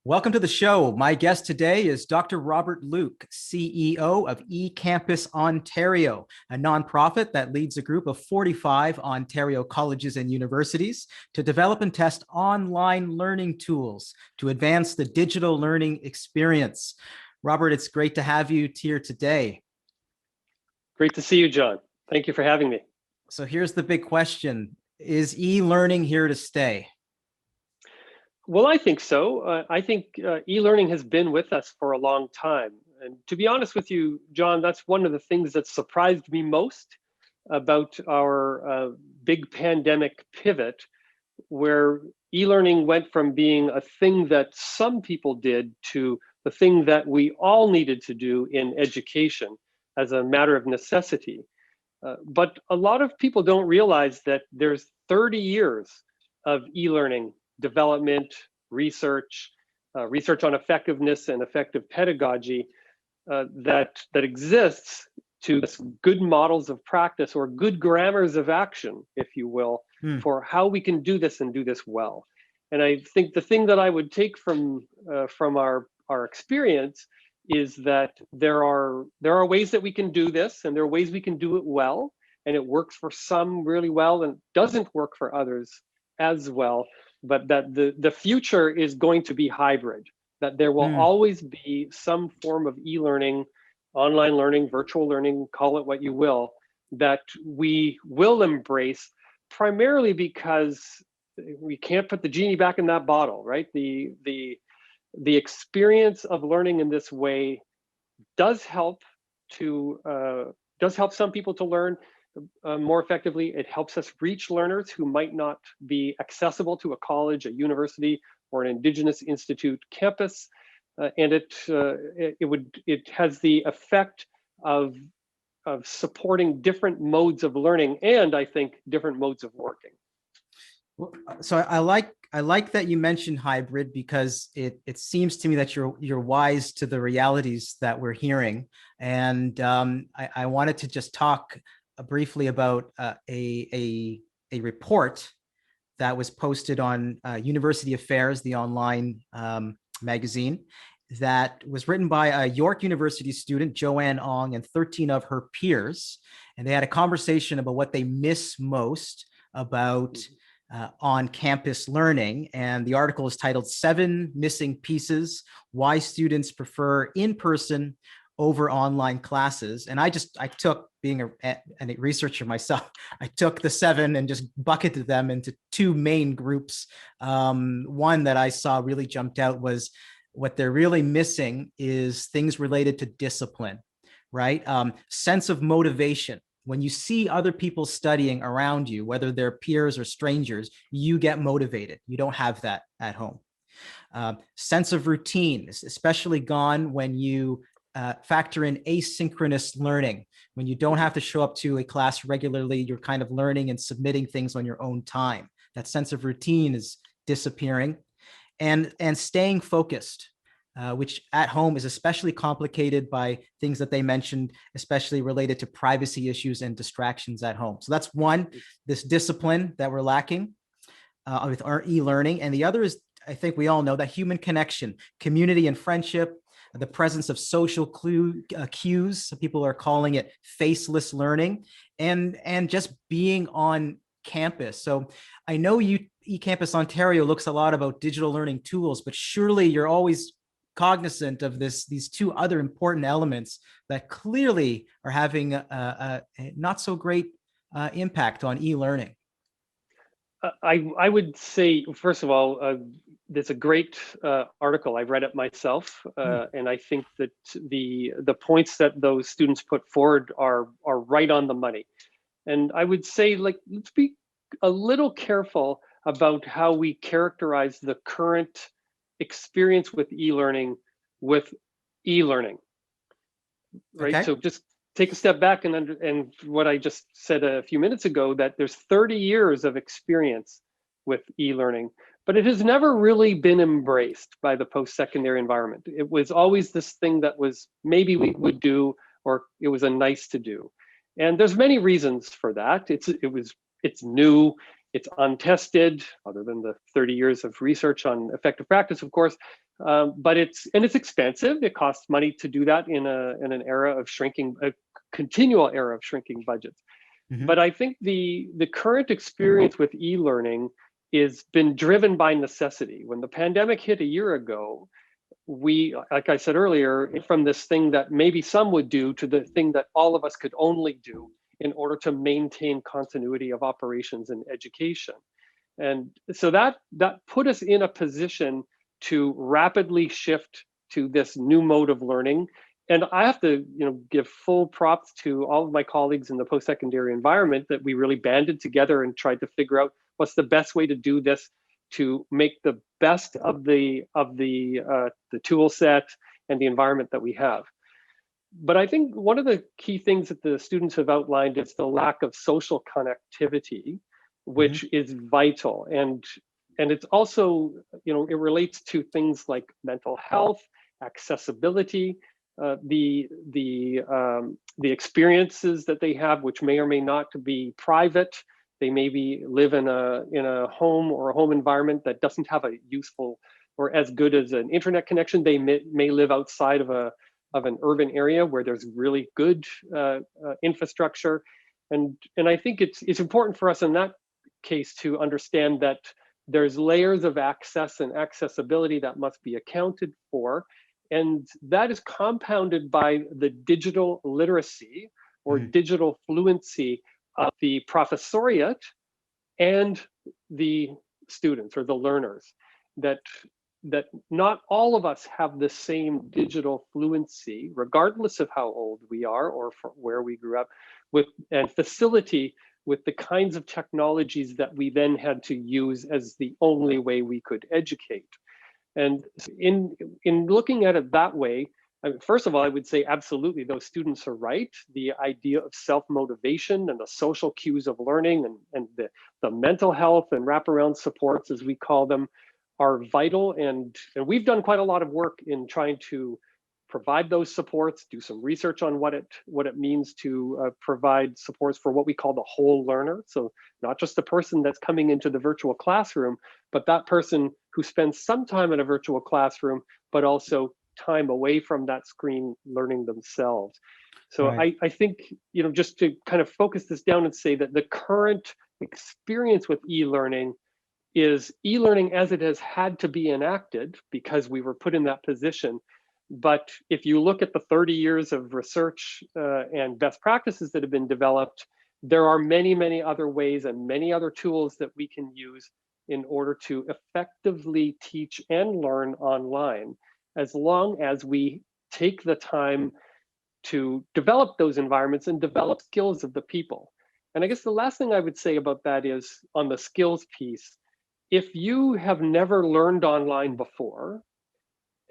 Welcome to the show. My guest today is Dr. Robert Luke, CEO of eCampusOntario, a nonprofit that leads a group of 45 Ontario colleges and universities to develop and test online learning tools to advance the digital learning experience. Robert, it's great to have you here today. Great to see you, John. Thank you for having me. So here's the big question. Is e-learning here to stay? Well, I think so. I think e-learning has been with us for a long time. And to be honest with you, John, that's one of the things that surprised me most about our big pandemic pivot, where e-learning went from being a thing that some people did to the thing that we all needed to do in education as a matter of necessity. But a lot of people don't realize that there's 30 years of e-learning development, research on effectiveness and effective pedagogy that exists to good models of practice or good grammars of action, if you will, for how we can do this and do this well. And I think the thing that I would take from our experience is that there are ways that we can do this, and there are ways we can do it well, and it works for some really well and doesn't work for others as well. But that the future is going to be hybrid, that there will always be some form of e-learning, online learning, virtual learning, call it what you will, that we will embrace, primarily because we can't put the genie back in that bottle, right? The experience of learning in this way does help some people to learn more effectively. It helps us reach learners who might not be accessible to a college, a university, or an indigenous institute campus, and it has the effect of supporting different modes of learning, and I think different modes of working. So I like that you mentioned hybrid, because it seems to me that you're wise to the realities that we're hearing, and I wanted to just talk briefly about a report that was posted on University Affairs, the online magazine, that was written by a York University student, Joanne Ong, and 13 of her peers. And they had a conversation about what they miss most about on-campus learning. And the article is titled 7 Missing Pieces, Why Students Prefer In-Person Over Online Classes. And I took, being a researcher myself, I took the 7 and just bucketed them into 2 main groups. One that I saw really jumped out was what they're really missing is things related to discipline, right? Sense of motivation. When you see other people studying around you, whether they're peers or strangers, you get motivated. You don't have that at home. Sense of routine is especially gone when you factor in asynchronous learning. When you don't have to show up to a class regularly, you're kind of learning and submitting things on your own time. That sense of routine is disappearing. And staying focused, which at home is especially complicated by things that they mentioned, especially related to privacy issues and distractions at home. So that's one, this discipline that we're lacking with our e-learning. And the other is, I think we all know, that human connection, community and friendship, the presence of social cues. Some people are calling it faceless learning, and just being on campus. So I know eCampus Ontario looks a lot about digital learning tools, but surely you're always cognizant of these 2 other important elements that clearly are having a not so great impact on e-learning. I would say, first of all, there's a great article. I've read it myself, and I think that the points that those students put forward are right on the money. And I would say, let's be a little careful about how we characterize the current experience with e-learning, right? Okay. So just take a step back and what I just said a few minutes ago, that there's 30 years of experience with e-learning, but it has never really been embraced by the post-secondary environment. It was always this thing that was maybe we would do, or it was a nice to do. And there's many reasons for that. It's new, It's untested, other than the 30 years of research on effective practice, of course, but it's expensive. It costs money to do that in an era of shrinking, a continual era of shrinking budgets. Mhm. But I think the current experience with e-learning is been driven by necessity. When the pandemic hit a year ago, we, like I said earlier, from this thing that maybe some would do to the thing that all of us could only do in order to maintain continuity of operations and education. And so that put us in a position to rapidly shift to this new mode of learning. And I have to, give full props to all of my colleagues in the post-secondary environment that we really banded together and tried to figure out what's the best way to do this to make the best of the tool set and the environment that we have. But I think one of the key things that the students have outlined is the lack of social connectivity, Mhm. which is vital. And it's also, it relates to things like mental health, accessibility, the experiences that they have, which may or may not be private. They maybe live in a home or a home environment that doesn't have a useful or as good as an internet connection. They may live outside of an urban area where there's really good infrastructure, and I think it's important for us in that case to understand that there's layers of access and accessibility that must be accounted for, and that is compounded by the digital literacy or Mhm. digital fluency of the professoriate and the students or the learners, that not all of us have the same digital fluency, regardless of how old we are or from where we grew up, with and facility with the kinds of technologies that we then had to use as the only way we could educate. And in looking at it that way, first of all, I would say absolutely those students are right. The idea of self-motivation and the social cues of learning and the mental health and wraparound supports, as we call them, are vital. And we've done quite a lot of work in trying to provide those supports, do some research on what it means to provide supports for what we call the whole learner. So not just the person that's coming into the virtual classroom, but that person who spends some time in a virtual classroom, but also time away from that screen learning themselves. So Right. I think, just to kind of focus this down and say that the current experience with e-learning is e-learning as it has had to be enacted because we were put in that position. But if you look at the 30 years of research and best practices that have been developed, there are many, many other ways and many other tools that we can use in order to effectively teach and learn online, as long as we take the time to develop those environments and develop skills of the people. And I guess the last thing I would say about that is on the skills piece, if you have never learned online before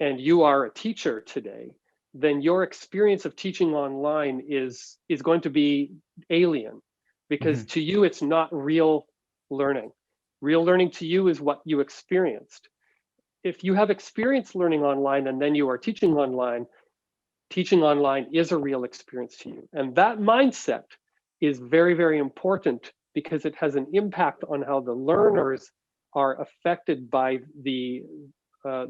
and you are a teacher today, then your experience of teaching online is going to be alien, because Mhm. to you it's not real learning. Real learning to you is what you experienced. If you have experience learning online and then you are teaching online is a real experience to you. And that mindset is very, very important because it has an impact on how the learners are affected by the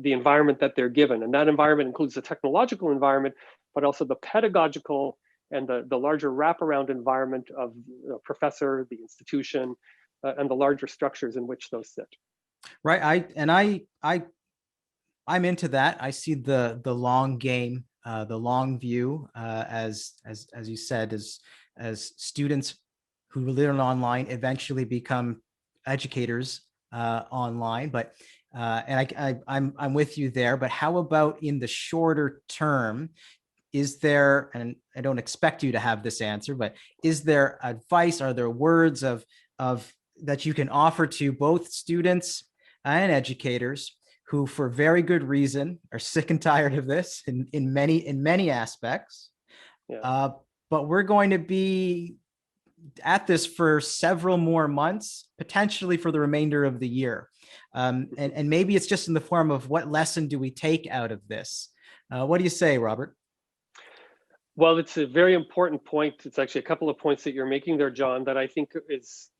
environment that they're given. And that environment includes the technological environment, but also the pedagogical and the larger wraparound environment of the professor, the institution, and the larger structures in which those sit. Right. I'm into that. I see the long game, the long view, as you said, as students who learn online eventually become educators online. But and I'm with you there. But how about in the shorter term? Is there, and I don't expect you to have this answer, but is there advice? Are there words of that you can offer to both students and educators who, for very good reason, are sick and tired of this in many aspects? Yeah. Uh, but we're going to be at this for several more months, potentially for the remainder of the year. And maybe it's just in the form of what lesson do we take out of this? What do you say, Robert? Well, it's a very important point. It's actually a couple of points that you're making there, John, that I think is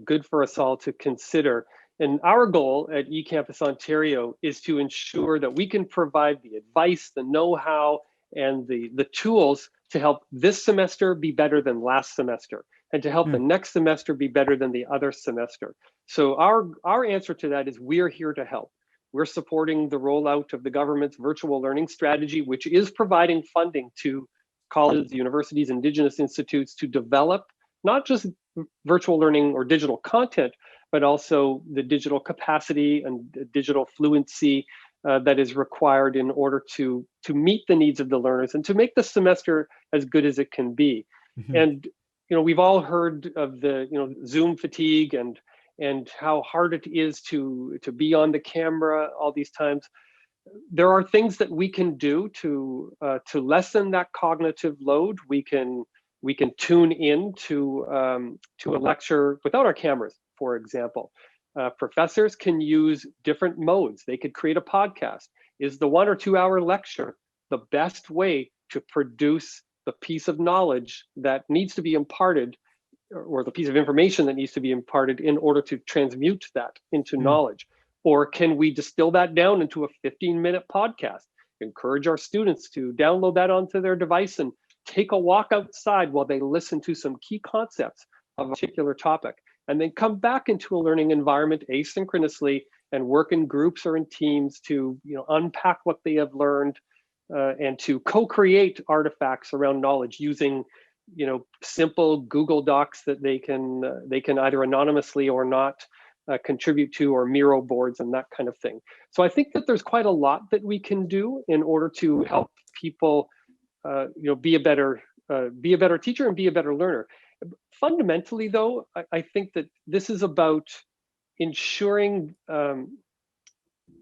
good for us all to consider. And our goal at eCampus Ontario is to ensure that we can provide the advice, the know-how, and the tools to help this semester be better than last semester, and to help the next semester be better than the other semester. So our answer to that is we're here to help. We're supporting the rollout of the government's virtual learning strategy, which is providing funding to colleges, universities, indigenous institutes to develop not just virtual learning or digital content, but also the digital capacity and digital fluency that is required in order to meet the needs of the learners and to make the semester as good as it can be. And we've all heard of the Zoom fatigue and how hard it is to be on the camera all these times. There are things that we can do to lessen that cognitive load. We can tune in to a lecture without our cameras, for example. Professors can use different modes. They could create a podcast. Is the 1 or 2 hour lecture the best way to produce the piece of knowledge that needs to be imparted, or the piece of information that needs to be imparted in order to transmute that into knowledge? Or can we distill that down into a 15-minute podcast? Encourage our students to download that onto their device and take a walk outside while they listen to some key concepts of a particular topic, and then come back into a learning environment asynchronously and work in groups or in teams to unpack what they have learned and to co-create artifacts around knowledge using simple Google Docs that they can either anonymously or not contribute to, or Miro boards and that kind of thing. So I think that there's quite a lot that we can do in order to help people be a better teacher and be a better learner. Fundamentally, though, I think that this is about ensuring.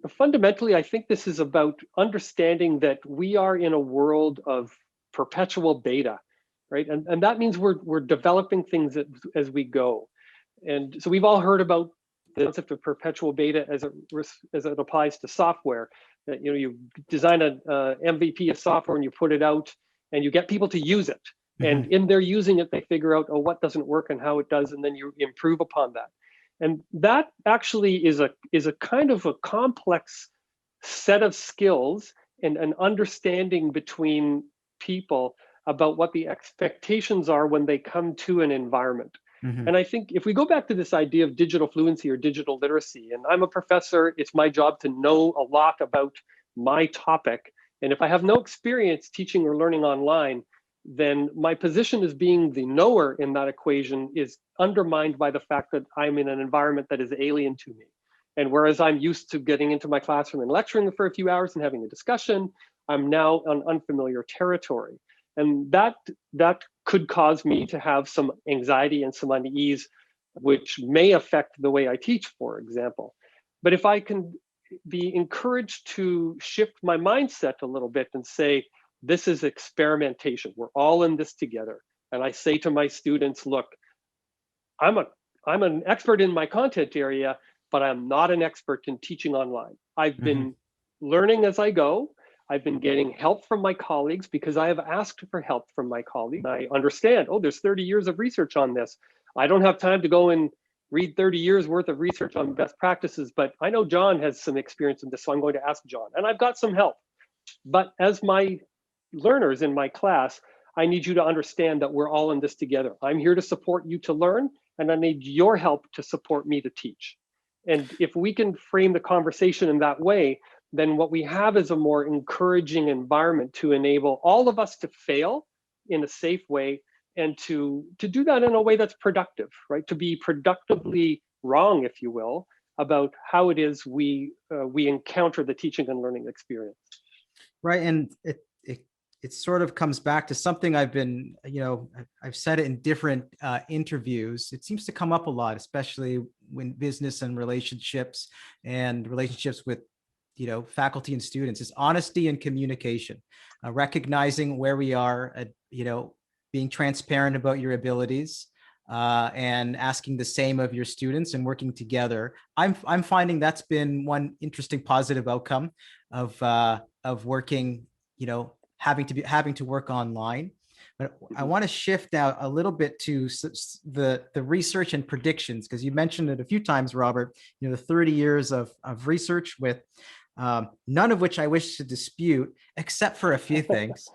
Fundamentally, I think this is about understanding that we are in a world of perpetual beta, right? And that means we're developing things as we go. And so we've all heard about the concept of perpetual beta as it applies to software. That you design an MVP of software and you put it out and you get people to use it. And in their using it, they figure out, what doesn't work and how it does, and then you improve upon that. And that actually is a kind of a complex set of skills and an understanding between people about what the expectations are when they come to an environment. And I think if we go back to this idea of digital fluency or digital literacy, and I'm a professor, it's my job to know a lot about my topic. And if I have no experience teaching or learning online, then my position as being the knower in that equation is undermined by the fact that I'm in an environment that is alien to me. And whereas I'm used to getting into my classroom and lecturing for a few hours and having a discussion, I'm now on unfamiliar territory. And that could cause me to have some anxiety and some unease, which may affect the way I teach, for example. But if I can be encouraged to shift my mindset a little bit and say, this is experimentation, we're all in this together. And I say to my students, look, I'm an expert in my content area, but I'm not an expert in teaching online. I've been learning as I go. I've been getting help from my colleagues because I have asked for help from my colleagues. I understand, there's 30 years of research on this. I don't have time to go and read 30 years worth of research on best practices, but I know Jon has some experience in this, so I'm going to ask Jon. And I've got some help. But as my learners in my class, I need you to understand that we're all in this together. I'm here to support you to learn, and I need your help to support me to teach. And if we can frame the conversation in that way, then what we have is a more encouraging environment to enable all of us to fail in a safe way, and to do that in a way that's productive, right? To be productively wrong, if you will, about how it is we encounter the teaching and learning experience. Right, and it sort of comes back to something I've been, I've said it in different interviews. It seems to come up a lot, especially when business and relationships with, faculty and students, is honesty and communication, recognizing where we are, being transparent about your abilities, and asking the same of your students and working together. I'm finding that's been one interesting positive outcome of working, having to work online. But I want to shift now a little bit to the research and predictions, because you mentioned it a few times, Robert. The 30 years of research, with none of which I wish to dispute, except for a few things.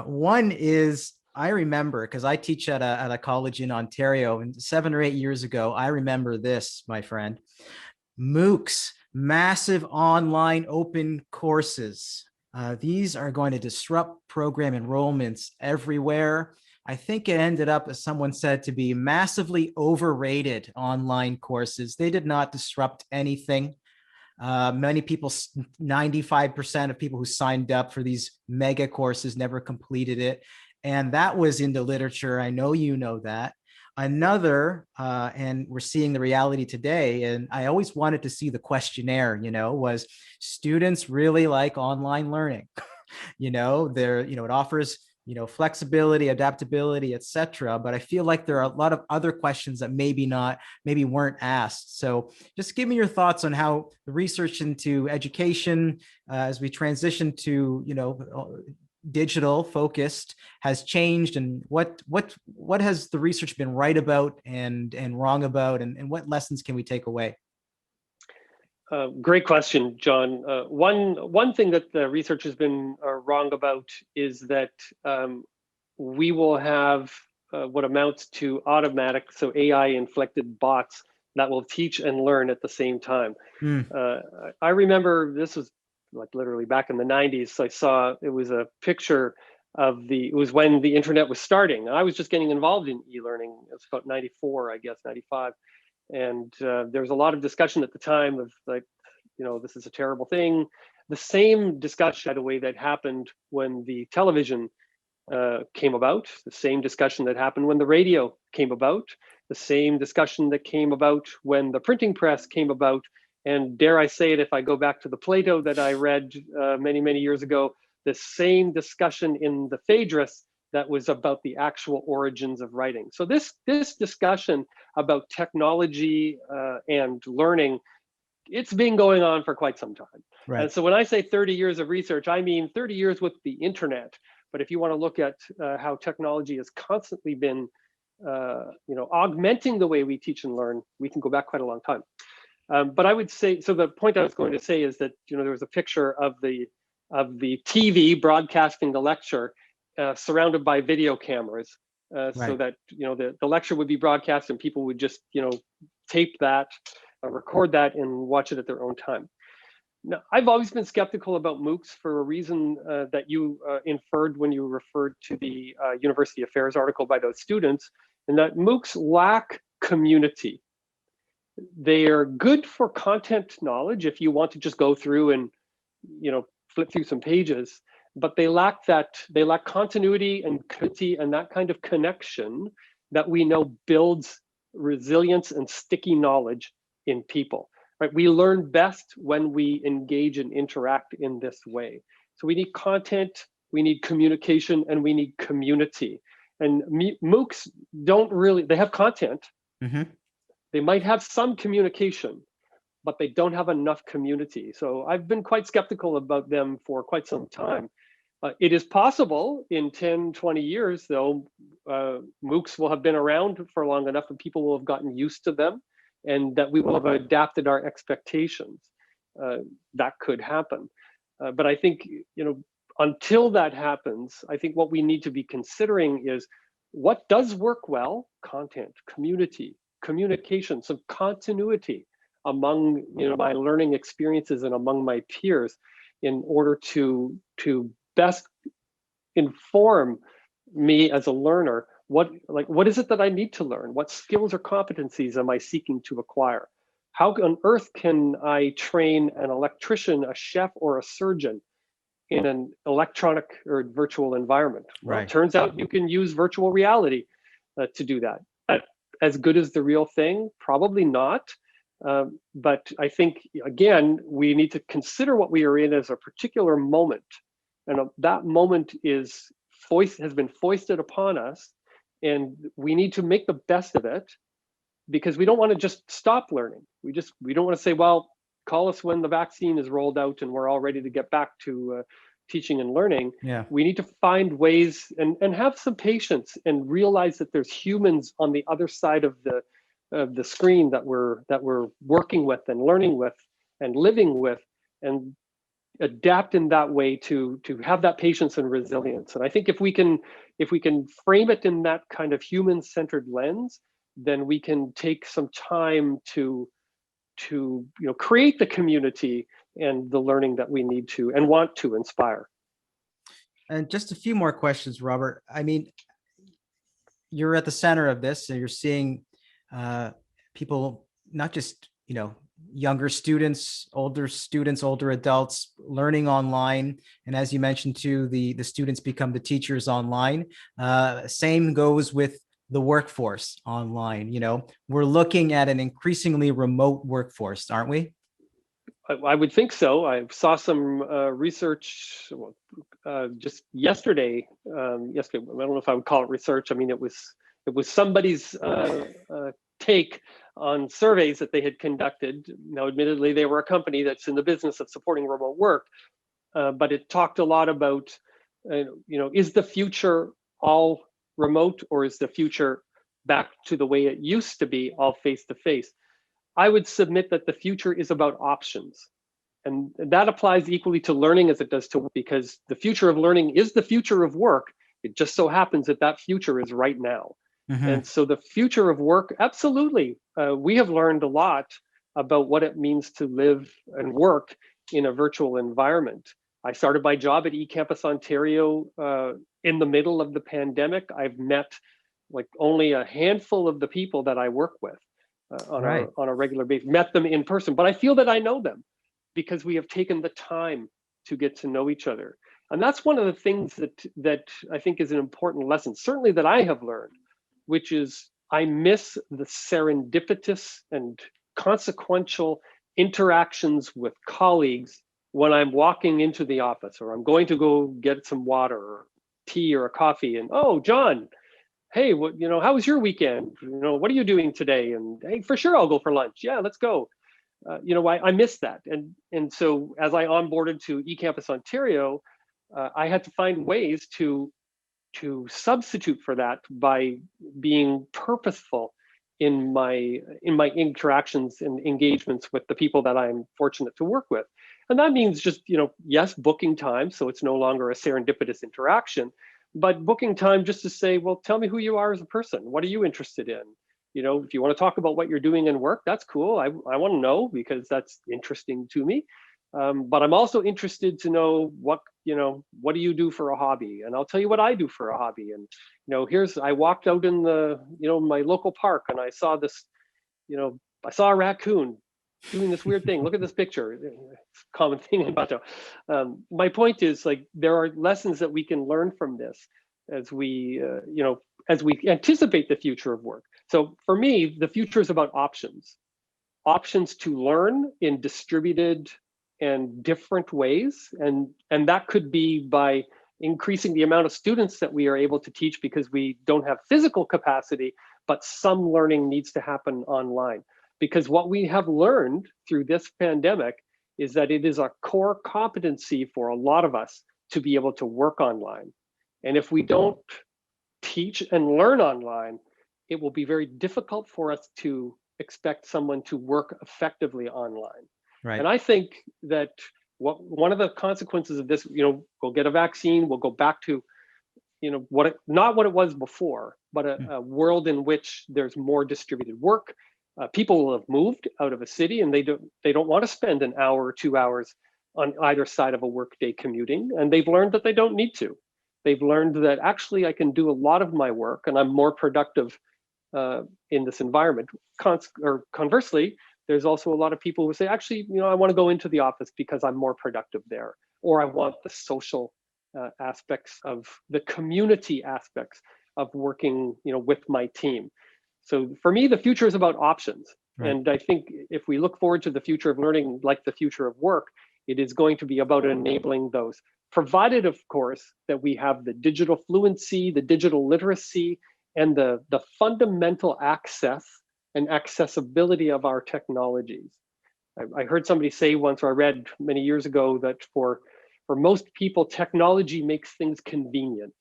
One is, I remember, because I teach at a college in Ontario, and 7 or 8 years ago, I remember this, my friend. MOOCs, massive online open courses. These are going to disrupt program enrollments everywhere. I think it ended up, as someone said, to be massively overrated online courses. They did not disrupt anything. Many people, 95% of people who signed up for these mega courses never completed it. And that was in the literature. I know you know that. Another, and we're seeing the reality today, and I always wanted to see the questionnaire, was students really like online learning. It offers, flexibility, adaptability, etc. But I feel like there are a lot of other questions that maybe weren't asked. So just give me your thoughts on how the research into education, as we transition to, digital focused, has changed, and what has the research been right about and wrong about, and what lessons can we take away? Great question, John. One thing that the research has been wrong about is that we will have what amounts to automatic, so AI inflected bots that will teach and learn at the same time. I remember, this was like literally back in the 90s. I saw, it was a picture of it was when the internet was starting. I was just getting involved in e-learning. It was about 94, I guess, 95. And there was a lot of discussion at the time of like, this is a terrible thing. The same discussion, by the way, that happened when the television came about, the same discussion that happened when the radio came about, the same discussion that came about when the printing press came about. And dare I say it, if I go back to the Plato that I read many, many years ago, the same discussion in the Phaedrus that was about the actual origins of writing. So this discussion about technology and learning, it's been going on for quite some time. Right. And so when I say 30 years of research, I mean 30 years with the internet. But if you want to look at how technology has constantly been augmenting the way we teach and learn, we can go back quite a long time. But I would say, so the point I was going to say is that, there was a picture of the TV broadcasting the lecture surrounded by video cameras, right. So that, the lecture would be broadcast and people would just, tape that, record that and watch it at their own time. Now, I've always been skeptical about MOOCs for a reason that you inferred when you referred to the University Affairs article by those students, and that MOOCs lack community. They are good for content knowledge if you want to just go through and, flip through some pages, but they lack continuity and community and that kind of connection that we know builds resilience and sticky knowledge in people. Right? We learn best when we engage and interact in this way. So we need content, we need communication, and we need community. And MOOCs don't really, they have content. Mm-hmm. They might have some communication, but they don't have enough community. So I've been quite skeptical about them for quite some time. It is possible in 10, 20 years, though, MOOCs will have been around for long enough and people will have gotten used to them, and that we will have adapted our expectations. That could happen. But I think, until that happens, I think what we need to be considering is what does work well: content, community, communication, some continuity among my learning experiences and among my peers, in order to best inform me as a learner. What is it that I need to learn? What skills or competencies am I seeking to acquire? How on earth can I train an electrician, a chef, or a surgeon in an electronic or virtual environment? Well, right. It turns out you can use virtual reality to do that. As good as the real thing? Probably not. But I think, again, we need to consider what we are in as a particular moment. And that moment has been foisted upon us. And we need to make the best of it, because we don't want to just stop learning. We don't want to say, well, call us when the vaccine is rolled out and we're all ready to get back to teaching and learning, Yeah. we need to find ways and have some patience and realize that there's humans on the other side of the screen that we're working with and learning with and living with, and adapt in that way to have that patience and resilience. And I think if we can frame it in that kind of human-centered lens, then we can take some time to create the community and the learning that we need to and want to inspire. And just a few more questions, Robert. I mean, you're at the center of this, and you're seeing people, not just younger students, older adults learning online, and as you mentioned too, the students become the teachers online. Same goes with the workforce online. We're looking at an increasingly remote workforce, aren't we? I would think so. I saw some research just yesterday. Yesterday, I don't know if I would call it research. I mean, it was somebody's take on surveys that they had conducted. Now, admittedly, they were a company that's in the business of supporting remote work, but it talked a lot about, is the future all remote, or is the future back to the way it used to be, all face-to-face? I would submit that the future is about options. And that applies equally to learning as it does to work, because the future of learning is the future of work. It just so happens that that future is right now. Mm-hmm. And so the future of work, absolutely. We have learned a lot about what it means to live and work in a virtual environment. I started my job at eCampusOntario in the middle of the pandemic. I've met like only a handful of the people that I work with on a regular basis, met them in person, but I feel that I know them because we have taken the time to get to know each other. And that's one of the things that I think is an important lesson, certainly that I have learned, which is I miss the serendipitous and consequential interactions with colleagues when I'm walking into the office, or I'm going to go get some water or tea or a coffee, and, oh, Jon, hey, how was your weekend? What are you doing today? And hey, for sure, I'll go for lunch. Yeah, let's go. I miss that. And so as I onboarded to eCampusOntario, I had to find ways to substitute for that by being purposeful in my interactions and engagements with the people that I'm fortunate to work with. And that means just, yes, booking time, so it's no longer a serendipitous interaction, but booking time just to say, well, tell me who you are as a person. What are you interested in? If you want to talk about what you're doing in work, that's cool. I want to know, because that's interesting to me. But I'm also interested to know what do you do for a hobby? And I'll tell you what I do for a hobby. And, I walked out in my local park, and I saw this, I saw a raccoon doing this weird thing. Look at this picture. It's a common thing in Bato. My point is, like, there are lessons that we can learn from this as we anticipate the future of work. So for me, the future is about options to learn in distributed and different ways. And that could be by increasing the amount of students that we are able to teach, because we don't have physical capacity, but some learning needs to happen online. Because what we have learned through this pandemic is that it is a core competency for a lot of us to be able to work online. And if we don't teach and learn online, it will be very difficult for us to expect someone to work effectively online. Right. And I think that one of the consequences of this, we'll get a vaccine, we'll go back to, not what it was before, but a world in which there's more distributed work. People will have moved out of a city, and they don't want to spend an hour or 2 hours on either side of a workday commuting, and they've learned that they don't need to. They've learned that actually I can do a lot of my work and I'm more productive in this environment. Conversely, there's also a lot of people who say, actually, I want to go into the office because I'm more productive there, or I want the social aspects of the community aspects of working, with my team. So for me, the future is about options. Right. And I think if we look forward to the future of learning, like the future of work, it is going to be about enabling those, provided, of course, that we have the digital fluency, the digital literacy, and the fundamental access and accessibility of our technologies. I heard somebody say once, or I read many years ago, that for For most people, technology makes things convenient.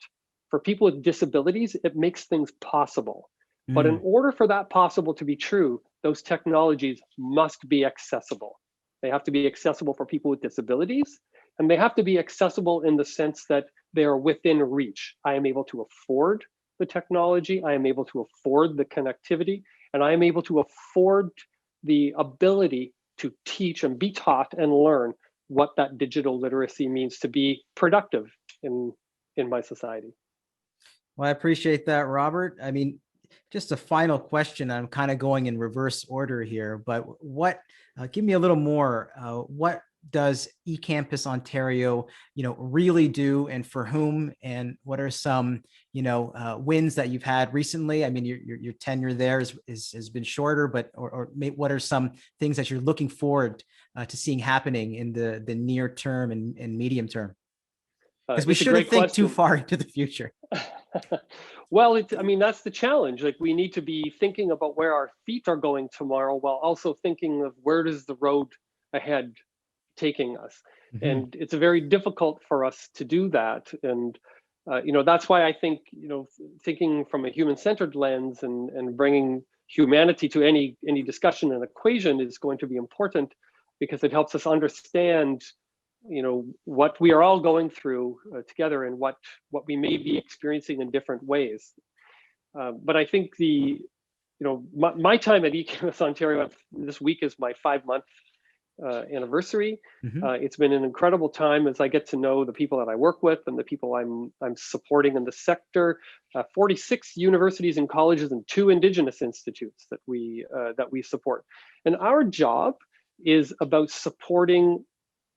For people with disabilities, it makes things possible. But in order for that possible to be true, those technologies must be accessible. They have to be accessible for people with disabilities, and they have to be accessible in the sense that they are within reach. I am able to afford the technology, I am able to afford the connectivity, and I am able to afford the ability to teach and be taught and learn what that digital literacy means to be productive in my society. Well, I appreciate that, Robert. I mean, just a final question. I'm kind of going in reverse order here, but give me a little more. What does eCampus Ontario, really do, and for whom? And what are some, wins that you've had recently? I mean, your tenure there has been shorter, but what are some things that you're looking forward to seeing happening in the near term and medium term? Because we shouldn't think too far into the future. Well, I mean, that's the challenge. Like, we need to be thinking about where our feet are going tomorrow, while also thinking of where does the road ahead taking us. Mm-hmm. And it's very difficult for us to do that. And that's why I think, thinking from a human-centered lens and bringing humanity to any discussion and equation is going to be important, because it helps us understand what we are all going through together, and what we may be experiencing in different ways. But I think my time at eCampus Ontario, this week is my 5-month anniversary. Mm-hmm. It's been an incredible time as I get to know the people that I work with and the people I'm supporting in the sector. 46 universities and colleges and 2 indigenous institutes that we support. And our job is about supporting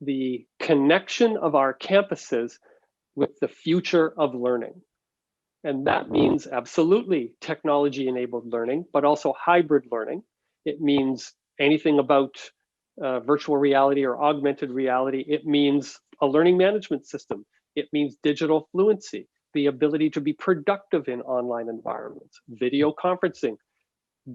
the connection of our campuses with the future of learning. And that means absolutely technology-enabled learning, but also hybrid learning. It means anything about virtual reality or augmented reality. It means a learning management system. It means digital fluency, the ability to be productive in online environments, video conferencing,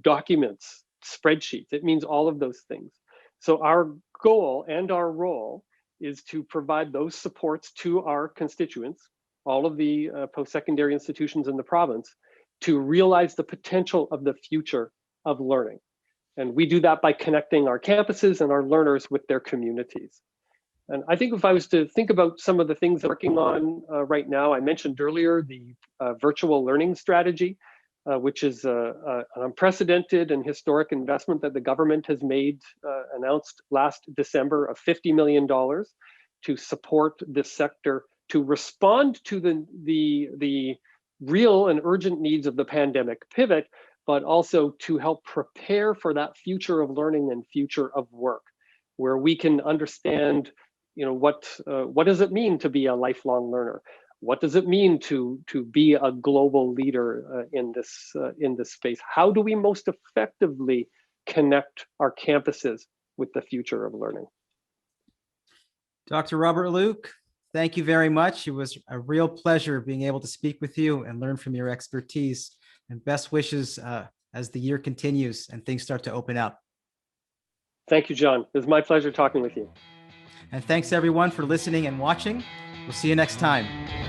documents, spreadsheets. It means all of those things. So our goal and our role is to provide those supports to our constituents, all of the post-secondary institutions in the province, to realize the potential of the future of learning. And we do that by connecting our campuses and our learners with their communities. And I think if I was to think about some of the things I'm working on right now, I mentioned earlier the virtual learning strategy, which is an unprecedented and historic investment that the government has made, announced last December, of $50 million to support this sector, to respond to the real and urgent needs of the pandemic pivot, but also to help prepare for that future of learning and future of work, where we can understand, what does it mean to be a lifelong learner? What does it mean to be a global leader in this space? How do we most effectively connect our campuses with the future of learning? Dr. Robert Luke, thank you very much. It was a real pleasure being able to speak with you and learn from your expertise. And best wishes as the year continues and things start to open up. Thank you, John. It was my pleasure talking with you. And thanks everyone for listening and watching. We'll see you next time.